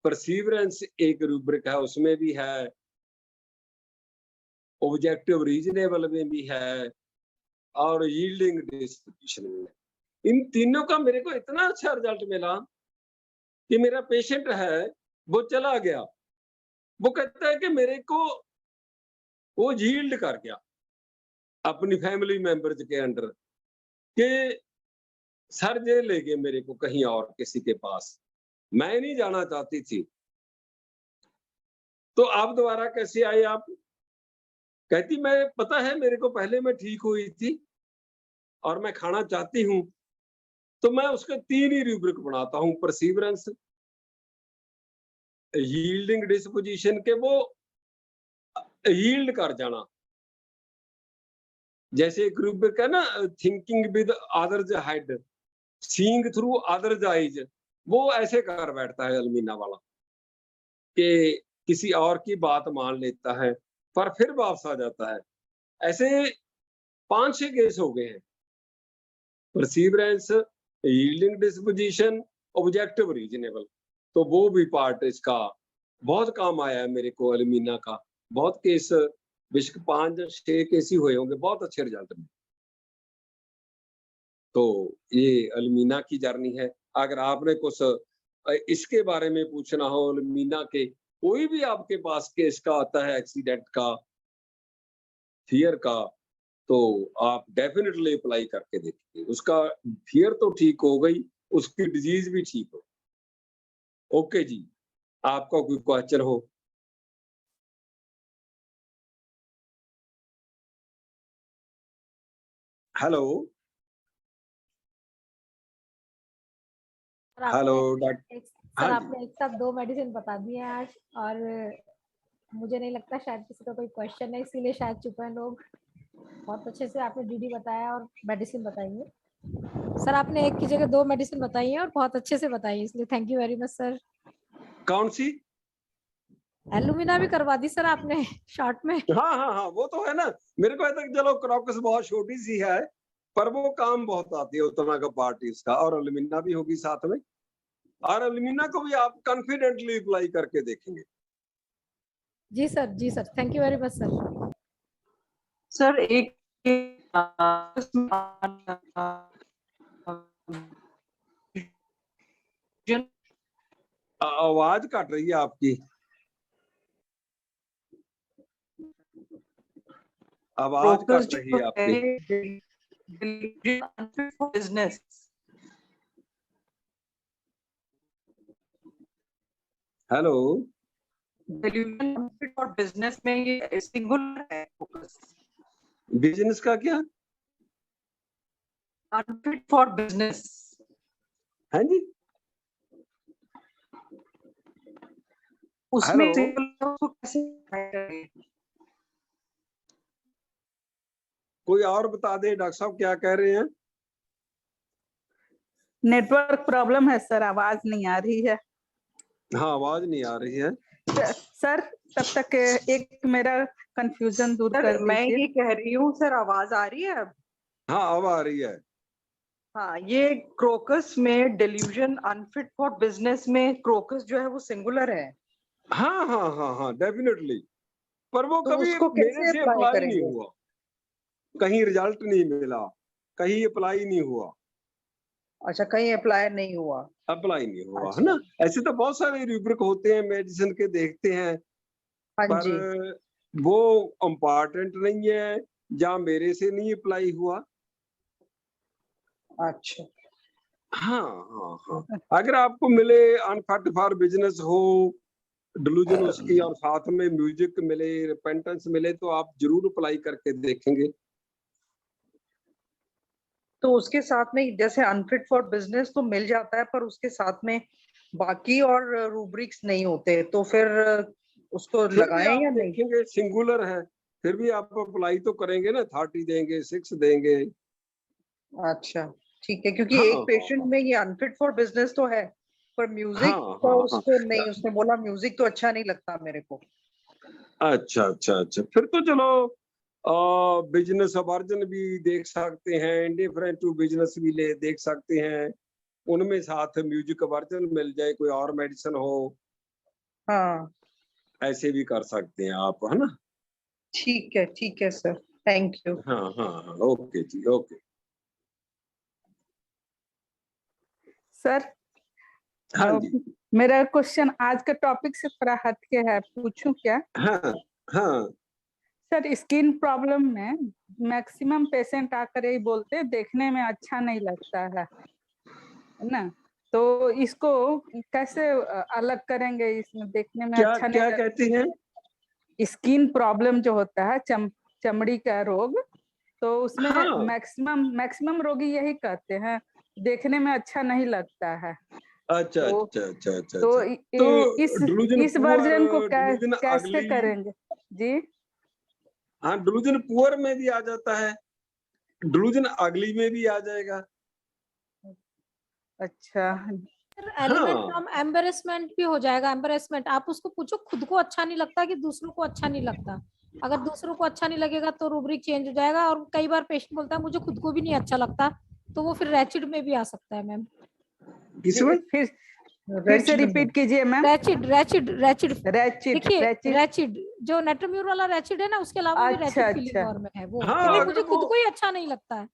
परसीवरेंस एक रूब्रिक है, उसमें भी है, ऑब्जेक्टिव रीजनेबल में भी है, और यील्डिंग डिस्पोजिशन में। इन तीनों का मेरे को इतना अच्छा रिजल्ट मिला कि मेरा पेशेंट है वो चला गया, वो कहता है कि मेरे को वो यील्ड कर गया अपनी फैमिली मेंबर्स के अंडर कि सर ये ले गए मेरे को कहीं और किसी के पास, मैं नहीं जाना चाहती थी। तो आप दोबारा कैसे आए आप? कहती मैं पता है मेरे को पहले मैं ठीक हुई थी और मैं खाना चाहती हूं, तो मैं उसके 3 ही रूब्रिक बनाता हूं, परसीवरेंस, यील्डिंग डिस्पोजिशन के वो यील्ड कर जाना। जैसे एक रूब्रिक है ना, thinking with others head, seeing through others eyes, वो ऐसे कर बैठता है अलमीना वाला कि किसी और की बात मान लेता है पर फिर वापस आ जाता है। ऐसे 5-6 केस हो गए हैं। Perseverance, yielding disposition, objective reasonable, तो वो भी पार्ट इसका बहुत काम आया है मेरे को अलमीना का। बहुत केस, बेशक 5-6 केस ही हुए होंगे, बहुत अच्छे रिजल्ट में। तो ये अलमीना की जर्नी है। अगर आपने कुछ इसके बारे में पूछना हो, अलमीना के कोई भी आपके पास केस का आता है, एक्सीडेंट का, फियर का, तो आप डेफिनेटली अप्लाई करके देखिए। उसका फियर तो ठीक हो गई, उसकी डिजीज भी ठीक हो। ओके जी, आपका कोई क्वेश्चन हो? Hello hello doctor. सर हाँ जी, आपने एक साथ 2 मेडिसिन बता दिए हैं आज, और मुझे नहीं लगता शायद किसी का कोई क्वेश्चन है, इसीलिए शायद चुप हैं लोग। बहुत अच्छे से आपने डीडी बताया और मेडिसिन बताई है। सर आपने एक की जगह 2 मेडिसिन बताई है और बहुत अच्छे से बताई है, इसलिए thank you very much sir. कौन सी? एलुमिना भी करवा दी सर आपने शॉर्ट में। हाँ, वो तो है ना। मेरे को ऐसा कि चलो क्रॉकस बहुत छोटी सी है, पर वो काम बहुत आती है उतना का पार्ट इसका, और अलमीना भी होगी साथ में। और अलमीना को भी आप कॉन्फिडेंटली अप्लाई करके देखेंगे। जी sir, thank you very much sir. Sir एक आवाज कट रही है आपकी, आवाज कट रही है आपकी। बिजनेस हेलो, और बिजनेस में ये सिंगुलर है फोकस। बिजनेस का क्या अनफिट फॉर बिजनेस, है जी? उसमें हेलो, singular को कैसे करेंगे? कोई और बता दे डॉक्टर साहब क्या कह रहे हैं? नेटवर्क प्रॉब्लम है सर, आवाज नहीं आ रही है। हाँ, आवाज नहीं आ रही है। सर तब तक एक मेरा कंफ्यूजन दूर सर कर मैं दीजिए। ये कह रही हूँ, सर आवाज आ रही है अब? हाँ, अब आ रही है। हाँ, ये क्रोकस में डिल्यूजन अनफिट फॉर बिजनेस में क्रोकस जो है वो सिंगुलर है, हाँ, डेफिनेटली। पर वो तो कभी उसको मेरे कैसे से अप्लाई अप्लाई नहीं करेंगे? हुआ, कहीं रिजल्ट नहीं मिला, कहीं अप्लाई नहीं हुआ, अच्छा, कहीं अप्लाई नहीं हुआ। अप्लाई नहीं हुआ, है अच्छा, ना। ऐसे तो बहुत सारे रूब्रिक होते हैं मेडिसिन के, देखते हैं, हाँ पर जी, वो इम्पोर्टेंट नहीं है, या मेरे से नहीं अप्लाई हुआ। अच्छा, हाँ। अगर आपको मिले अनफिट फॉर बिजनेस हो, डिलूजन उसकी, और साथ में म्यूजिक मिले, रिपेंटेंस मिले, तो आप जरूर अप्लाई करके देखेंगे। तो उसके साथ में जैसे अनफिट फॉर बिजनेस तो मिल जाता है, पर उसके साथ में बाकी और रूब्रिक्स नहीं होते, तो फिर उसको फिर भी लगाएं आप या नहीं? देखेंगे सिंगुलर है, फिर भी आप अप्लाई तो करेंगे ना, 30 देंगे, 6 देंगे। अच्छा, ठीक है, क्योंकि एक पेशेंट हाँ में ये अनफिट फॉर बिजनेस तो है, पर म्यूजिक का हाँ। उसको नहीं, उसने बोला म्यूजिक तो अच्छा नहीं लगता मेरे को। अच्छा, फिर तो चलो बिजनेस अवर्जन भी देख सकते हैं, इंडिफरेंट टू बिजनेस भी ले देख सकते हैं, उनमें साथ म्यूजिक अवर्जन मिल जाए, कोई और मेडिसिन हो, हाँ, ऐसे भी कर सकते हैं आप, है ना। ठीक है सर, थैंक यू। हाँ, ओके जी, ओके। सर हाँ जी, मेरा क्वेश्चन आज का टॉपिक से थोड़ा हटके है, पूछूं क्या? हाँ। सर स्किन प्रॉब्लम में मैक्सिमम पेशेंट आकर यही बोलते हैं देखने में अच्छा नहीं लगता है ना, तो इसको कैसे अलग करेंगे? इसमें देखने में क्या अच्छा नहीं क्या लगता, कहते हैं? स्किन प्रॉब्लम जो होता है, चमड़ी का रोग, तो उसमें हाँ, मैक्सिमम रोगी यही कहते हैं देखने में अच्छा नहीं लगता है। अच्छा। तो तो डिलूजन इस पुअर, वर्जन को डिलूजन कैसे अगली, करेंगे जी? हाँ, डिलूजन पुअर में भी आ जाता है, डिलूजन अगली में भी आ जाएगा। अच्छा एलिमेंट हाँ फ्रॉम एम्बेरसमेंट भी हो जाएगा। एम्बेरसमेंट आप उसको पूछो, खुद को अच्छा नहीं लगता कि दूसरों को अच्छा नहीं लगता। अगर दूसरों को अच्छा नहीं लगेगा तो रूब्रिक चेंज हो जाएगा। और कई बार पेशेंट बोलता है मुझे खुद को भी नहीं अच्छा लगता, तो वो फिर रैचिड में भी आ सकता है मैम। किसमें फिर से रिपीट कीजिए ma'am. Ratchet ratchet ratchet ratchet देखिए, रैचिड रैचिड जो नेट्रोम्यूर वाला रैचिड है ना, उसके अलावा भी अच्छा रैचिड फीलिंग अच्छा और में है वो, कि हाँ नहीं अगर मुझे खुद वो को ही अच्छा नहीं लगता है।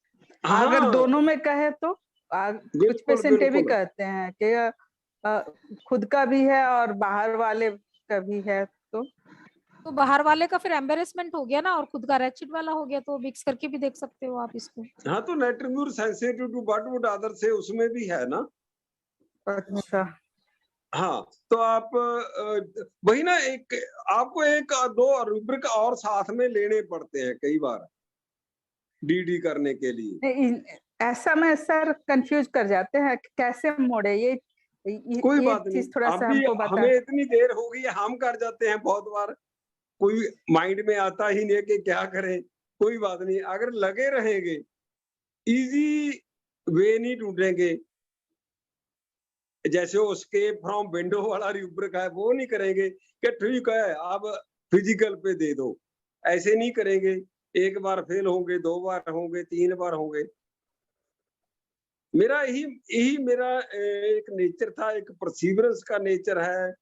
अगर हाँ दोनों में कहे तो कुछ बिल्कुल पेशेंट ये भी बिल्कुल कहते हैं कि खुद का भी है और बाहर वाले का भी है, तो बाहर वाले का फिर एम्बेरसमेंट हो गया ना, और खुद का रैचिड वाला हो गया, तो मिक्स करके भी देख सकते हो आप इसको। हाँ तो natrum mur sensitive to but would other से उसमें भी है ना। अच्छा हाँ तो आप वही ना, एक आपको एक दो रूब्रिक और साथ में लेने पड़ते हैं कई बार डीडी करने के लिए। ऐसा में सर कंफ्यूज कर जाते हैं कि कैसे मोड़े कोई ये बात नहीं, चीज थोड़ा सा अभी हमको बता। हमें इतनी देर हो गई है, हम कर जाते हैं बहुत बार, कोई माइंड में आता ही नहीं कि क्या करें। कोई बात नहीं, अगर लगे रहेंगे इजी वे नहीं ढूंढेंगे, जैसे वो स्केप फ्रॉम विंडो वाला रूब्रिक है वो नहीं करेंगे कि ठीक है आप फिजिकल पे दे दो, ऐसे नहीं करेंगे। एक बार फेल होंगे, 2 बार होंगे, 3 बार होंगे। मेरा यही यही मेरा एक नेचर था, एक परसिवरेंस का नेचर है।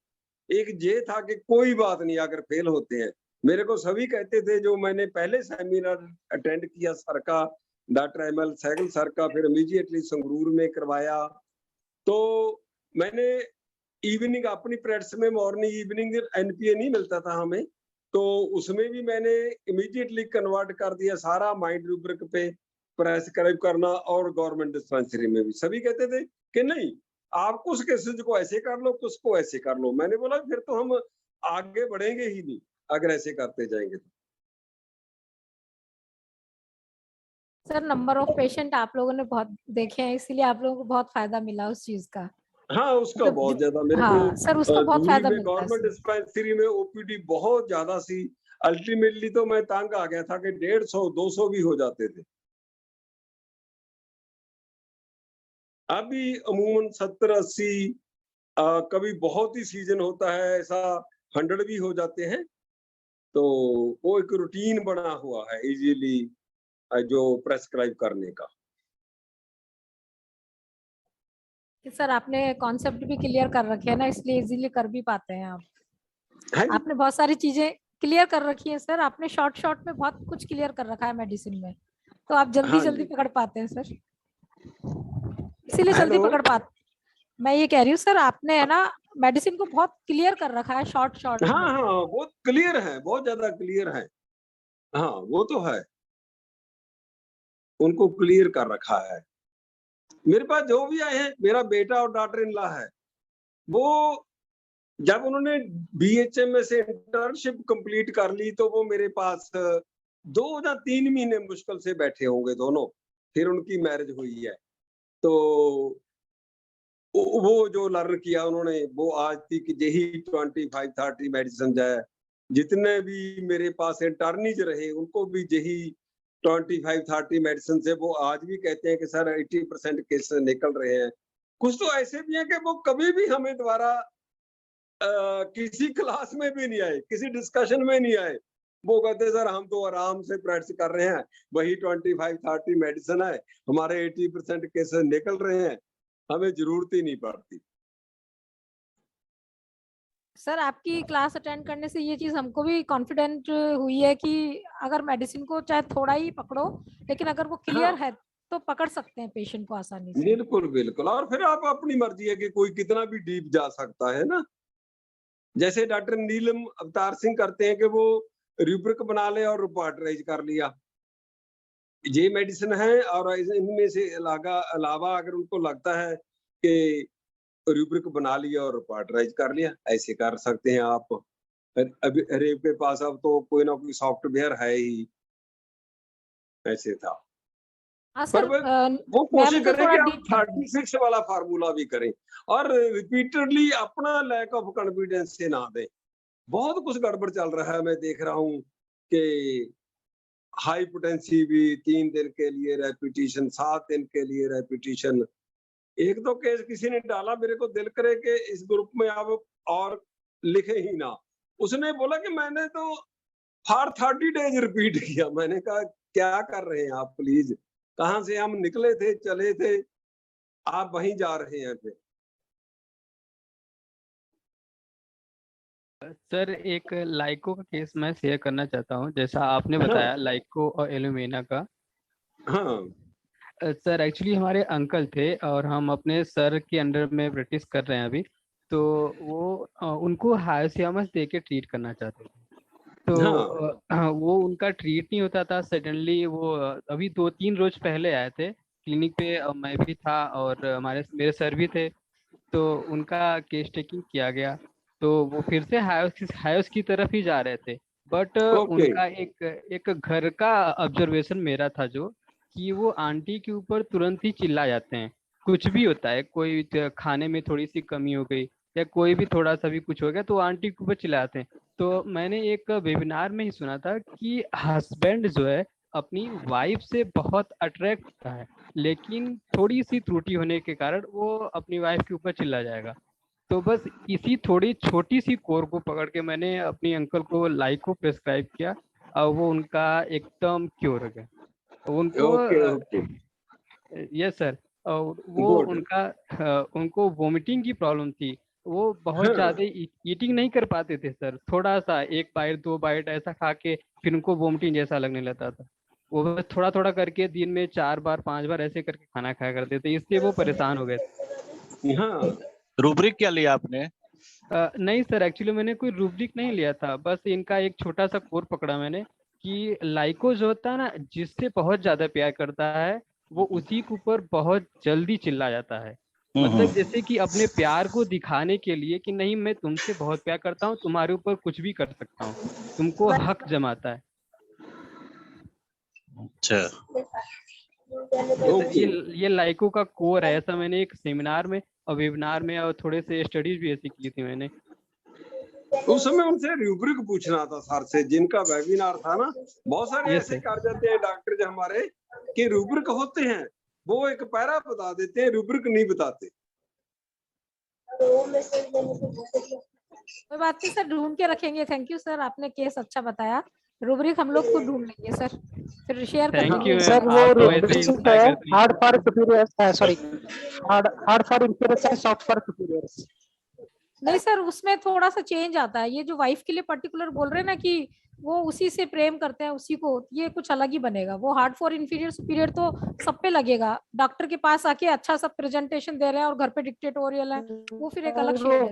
एक ये था कि कोई बात नहीं अगर फेल होते हैं। मेरे को सभी कहते थे, जो मैंने पहले सेमिनार अटेंड किया सर का, डॉक्टर एमएल सहगल सर का, फिर इमीडिएटली संगरूर में करवाया, तो मैंने इवनिंग अपनी प्रैक्टिस में मॉर्निंग इवनिंग एनपीए नहीं मिलता था हमें, तो उसमें भी मैंने इमीडिएटली कन्वर्ट कर दिया सारा माइंड रूब्रिक पे प्रेस्क्राइब करना। और गवर्नमेंट डिस्पेंसरी में भी सभी कहते थे कि नहीं आप कुछ केसेज को ऐसे कर लो, कुछ को ऐसे कर लो। मैंने बोला फिर तो हम आगे बढ़ेंगे ही नहीं अगर ऐसे करते जाएंगे तो। सर नंबर ऑफ पेशेंट आप लोगों ने बहुत देखे हैं, इसीलिए आप लोगों को बहुत फायदा मिला उस चीज का। हाँ उसका मतलब बहुत ज्यादा मेरे हाँ को सर, उसका बहुत दूरी फायदा में मिलता है गवर्नमेंट सर। डिस्पेंसरी में ओपीडी बहुत ज्यादा सी। अल्टीमेटली तो मैं तंग आ गया था कि 150-200 भी हो जाते थे। अभी अमूमन 70-80, कभी बहुत ही सीजन होता है ऐसा 100 भी हो जाते हैं। तो वो एक रूटीन बना हुआ है इजीली जो प्रेस्क्राइब करने का। कि सर आपने कॉन्सेप्ट भी क्लियर कर रखे है ना, इसलिए इजीली कर भी पाते हैं आप। है जी? आपने बहुत सारी चीजें क्लियर कर रखी है सर, आपने शॉर्ट शॉर्ट में बहुत कुछ क्लियर कर रखा है मेडिसिन में, तो आप जल्दी हाँ जल्दी जी। पकड़ पाते हैं सर, इसीलिए जल्दी हेलो। पकड़ पाते। मैं ये कह रही हूँ सर, आपने है ना मेडिसिन को बहुत क्लियर कर रखा है शॉर्ट शॉर्ट हाँ में। हाँ बहुत क्लियर है, बहुत ज्यादा क्लियर है। हाँ वो तो है, उनको क्लियर कर रखा है। मेरे पास जो भी आए हैं, मेरा बेटा और डॉटर इन लॉ है, वो जब उन्होंने बीएचएम से इंटर्नशिप कंप्लीट कर ली तो वो मेरे पास 2 या 3 महीने मुश्किल से बैठे होंगे दोनों, फिर उनकी मैरिज हुई है। तो वो जो लर्न किया उन्होंने वो आज तक यही 25-30 मेडिसिन है। जितने भी मेरे पास इंटर्नीज रहे उनको भी यही 25-30 मेडिसिन से वो आज भी कहते हैं कि सर 80% केसेस निकल रहे हैं। कुछ तो ऐसे भी हैं कि वो कभी भी हमें दोबारा किसी क्लास में भी नहीं आए, किसी डिस्कशन में नहीं आए। वो कहते सर हम तो आराम से प्रैक्टिस कर रहे हैं, वही 25-30 मेडिसिन है, हमारे 80% केसेस निकल रहे हैं, हमें जरूरत ही नहीं पड़ती। सर आपकी क्लास अटेंड करने से ये चीज हमको भी कॉन्फिडेंट हुई है कि अगर मेडिसिन को चाहे थोड़ा ही पकड़ो, लेकिन अगर वो क्लियर हाँ है तो पकड़ सकते हैं पेशेंट को आसानी से। बिल्कुल बिल्कुल, और फिर आप अपनी मर्जी है कि कोई कितना भी डीप जा सकता है ना। जैसे डॉक्टर नीलम अवतार सिंह करते हैं कि वो रूब्रिक बना ले और रिपोर्टराइज कर लिया, ये मेडिसिन है, और इनमें से अलावा अगर उनको लगता है कि रूब्रिक बना लिया और रिपोर्टराइज कर लिया, ऐसे कर सकते हैं आप। अभी रेप के पास अब तो कोई ना कोई सॉफ्टवेयर है ही, ऐसे था। हाँ पर सर, वो मैम कोशिश को करें थोड़ा कि आप डीप कर दें। 36 वाला फार्मूला भी करें और रिपीटेडली अपना लैक ऑफ कॉन्फिडेंस से ना दें। बहुत कुछ गड़बड़ चल रहा है, मैं देख रहा हूँ कि हाई पोटेंसी भी 3 दिन के लिए रेपिटेशन, 7 दिन के लिए रेपिटेशन, एक तो केस किसी ने डाला, मेरे को दिल करे कि इस ग्रुप में अब और लिखे ही ना। उसने बोला कि मैंने तो फॉर 30 डेज रिपीट किया। मैंने कहा क्या कर रहे हैं आप, प्लीज, कहाँ से हम निकले थे, चले थे, आप वहीं जा रहे हैं फिर। सर एक लाइको का केस मैं शेयर करना चाहता हूँ, जैसा आपने बताया लाइको और एलुमिना का। हाँ सर एक्चुअली हमारे अंकल थे और हम अपने सर के अंडर में प्रैक्टिस कर रहे हैं अभी, तो वो उनको हायोसियामस दे के ट्रीट करना चाहते थे। तो वो उनका ट्रीट नहीं होता था। सडनली वो अभी 2-3 रोज पहले आए थे क्लिनिक पे, मैं भी था और मेरे सर भी थे। तो उनका केस टेकिंग किया गया, तो वो फिर से हायोस की तरफ ही जा रहे थे। बट उनका एक घर का ऑब्जर्वेशन मेरा था जो कि वो आंटी के ऊपर तुरंत ही चिल्ला जाते हैं। कुछ भी होता है, कोई खाने में थोड़ी सी कमी हो गई या कोई भी थोड़ा सा भी कुछ हो गया तो आंटी के ऊपर चिल्लाते हैं। तो मैंने एक वेबिनार में ही सुना था कि हस्बैंड जो है अपनी वाइफ से बहुत अट्रैक्ट होता है, लेकिन थोड़ी सी त्रुटि होने के कारण वो अपनी वाइफ के ऊपर चिल्ला जाएगा। तो बस इसी थोड़ी छोटी सी कोर को पकड़ के मैंने अपनी अंकल को लाइको प्रेस्क्राइब किया और वो उनका एकदम क्योर हो गया उनको। Yes sir. और वो उनको वोमिटिंग की प्रॉब्लम थी। वो बहुत ज्यादा ईटिंग नहीं कर पाते थे सर, थोड़ा सा 1 बाइट 2 बाइट ऐसा खा के फिर उनको वोमिटिंग जैसा लगने लगता था। वो बस थोड़ा थोड़ा करके दिन में 4 बार 5 बार ऐसे करके खाना खाया करते थे, इसलिए वो परेशान हो गए थे। हाँ। रूब्रिक क्या लिया आपने? नहीं सर, एक्चुअली मैंने कोई रूब्रिक नहीं लिया था, बस इनका एक छोटा सा कोर पकड़ा मैंने कि लाइको जो होता है ना, जिससे बहुत ज्यादा प्यार करता है वो उसी के ऊपर बहुत जल्दी चिल्ला जाता है। मतलब जैसे कि अपने प्यार को दिखाने के लिए कि नहीं मैं तुमसे बहुत प्यार करता हूँ, तुम्हारे ऊपर कुछ भी कर सकता हूँ, तुमको हक जमाता है। अच्छा, ये लाइको का कोर है, ऐसा मैंने एक सेमिनार में और वेबिनार में और थोड़े से स्टडीज भी ऐसी की थी मैंने। उस समय उनसे रूब्रिक पूछना था सर से, जिनका वेबिनार था ना। बहुत सारे ऐसे कर जाते हैं डॉक्टर जो हमारे कि रूब्रिक होते हैं, वो एक पैरा बता देते हैं, रूब्रिक नहीं बताते। कोई बात नहीं सर, ढूंढ के रखेंगे। थैंक यू सर, आपने केस अच्छा बताया। रूब्रिक हम लोग खुद ढूंढ लेंगे सर, फिर शेयर कर थैंक यू दीजिए। सर वो hard for superiors, sorry hard for inferiors and soft for superiors. नहीं सर, उसमें थोड़ा सा चेंज आता है। ये जो वाइफ के लिए पर्टिकुलर बोल रहे हैं ना कि वो उसी से प्रेम करते हैं उसी को, ये कुछ अलग ही बनेगा। वो हार्ड फॉर इंफीरियर सुपीरियर तो सब पे लगेगा। डॉक्टर के पास आके अच्छा सा प्रेजेंटेशन दे रहे हैं और घर पे डिक्टेटोरियल है, वो फिर एक अलग शेड है।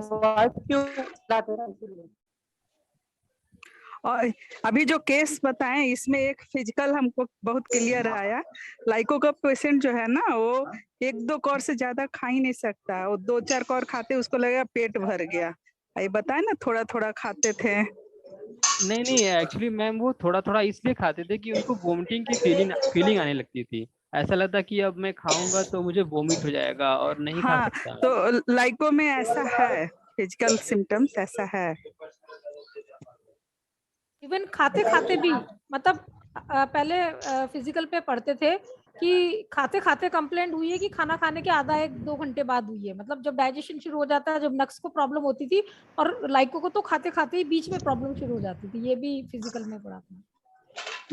और अभी जो केस बताएं इसमें एक फिजिकल हमको बहुत क्लियर आया। लाइको का पेशेंट जो है ना, वो 1-2 कौर से ज्यादा खा ही नहीं सकता। वो 2-4 कौर खाते उसको लगेगा पेट भर गया। ये बताए ना, थोड़ा थोड़ा खाते थे। नहीं एक्चुअली मैम वो थोड़ा थोड़ा इसलिए खाते थे कि उनको वोमिटिंग की फीलिंग आने लगती थी। ऐसा लगता कि अब मैं खाऊंगा तो मुझे वोमिट हो जाएगा और नहीं खा सकता। तो लाइको में ऐसा है, फिजिकल सिम्टम्स ऐसा है। इवन खाते खाते भी, मतलब पहले फिजिकल पे पढ़ते थे कि खाते खाते कंप्लेंट हुई है कि खाना खाने के आधा 1-2 घंटे बाद हुई है। मतलब जब डाइजेशन शुरू हो जाता है, जब नक्स को प्रॉब्लम होती थी, और लाइको को तो खाते खाते ही बीच में प्रॉब्लम शुरू हो जाती थी। ये भी फिजिकल में पढ़ा था।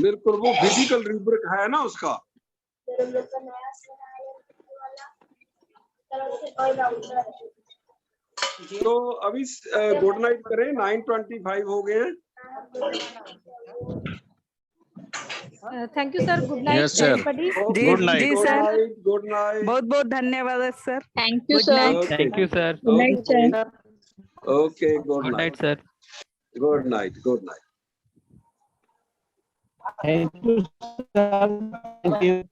बिल्कुल, वो फिजिकल रूब्रिक है ना उसका। तो अभी गुड नाइट करें, 9:25 हो गए हैं। Thank you sir, good night everybody. जी सर, गुड नाइट, बहुत बहुत धन्यवाद sir. Thank you sir. Thank you sir. Good night sir. Okay, good night sir. Good night, good night. Thank you sir, thank you.